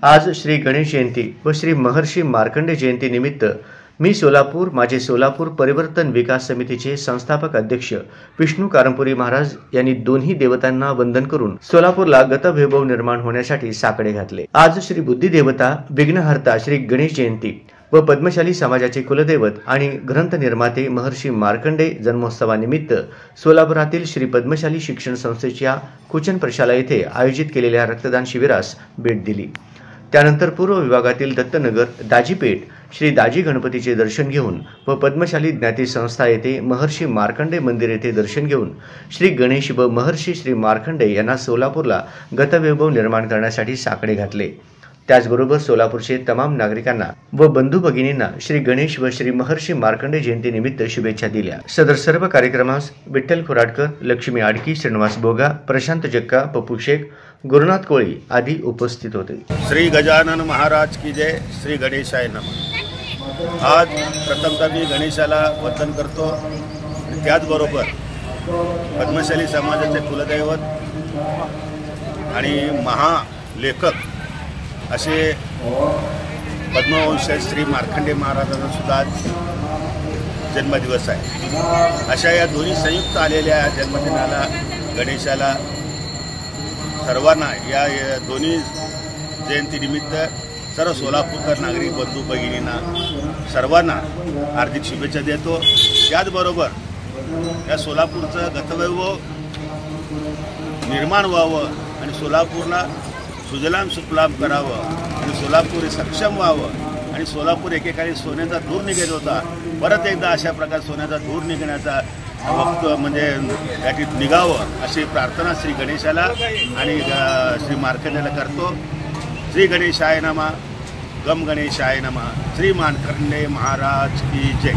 आज श्री गणेश जयंती व श्री महर्षी मार्कंडे जयंती निमित्त मी सोलापूर माझे सोलापूर परिवर्तन विकास समितीचे संस्थापक अध्यक्ष विष्णू कारंपुरी महाराज यांनी दोन्ही देवतांना वंदन करून सोलापूरला गतवैभव निर्माण होण्यासाठी साकडे घातले। आज श्री बुद्धिदेवता विघ्नहर्ता श्री गणेश जयंती व पद्मशाली समाजाचे कुलदैवत आणि ग्रंथ निर्माते महर्षी मार्कंडे जन्मोत्सवानिमित्त सोलापुरातील श्री पद्मशाली शिक्षण संस्थेच्या कुचन प्रशाला येथे आयोजित केलेल्या रक्तदान शिबिरास भेट दिली। त्यानंतर पूर्व विभागातील दत्तनगर दाजीपेठ श्री दाजी गणपतीचे दर्शन घेऊन व पद्मशाली ज्ञाती संस्था येथे महर्षी मार्कंडे मंदिर येथे दर्शन घेऊन श्री गणेश व महर्षी श्री मार्कंडे यांना सोलापूरला गतवैभव निर्माण करण्यासाठी साकडे घातले। त्याचबरोबर सोलापूरचे तमाम नागरिकांना व बंधू भगिनींना श्री गणेश व श्री महर्षी मार्कंडे जयंती निमित्त शुभेच्छा दिल्या। सदर सर्व कार्यक्रमास विठ्ठल खोराडकर, लक्ष्मी आडकी, श्रीनिवास बोगा, प्रशांत जक्का, पप्पू शेख, गुरुनाथ कोळी आदी उपस्थित होते। श्री गजानन महाराज की जय, श्री गणेशाय नमः। आज प्रथमतः मी गणेशाला वंदन करतो। त्याचबरोबर पद्मशाली समाजाचे कुलदैवत आणि महालेखक असे पद्मवंश श्री मार्कंडे महाराजांचा सुद्धा जन्मदिवस आहे। अशा या दोन्ही संयुक्त आलेल्या जन्मदिनाला गणेशाला सर्वांना या दोन्ही जयंतीनिमित्त सर्व सोलापूरकर नागरिक बंधू भगिनींना सर्वांना हार्दिक शुभेच्छा देतो। त्याचबरोबर या सोलापूरचं गतवैभव निर्माण व्हावं आणि सोलापूरला सुजलाम सुफलाम करावं आणि सोलापूर सक्षम व्हावं आणि सोलापूर एकेकाळी सोन्याचा धूर निघत होता, परत एकदा अशा प्रकारे सोन्याचा धूर निघण्याचा वक्त म्हणजे याची निघावं अशी प्रार्थना श्री गणेशाला आणि श्री मार्कंडेला करतो। श्री गणेशाय नमः, गम गणेशाय नमः, श्री मार्कंडे महाराज की जय।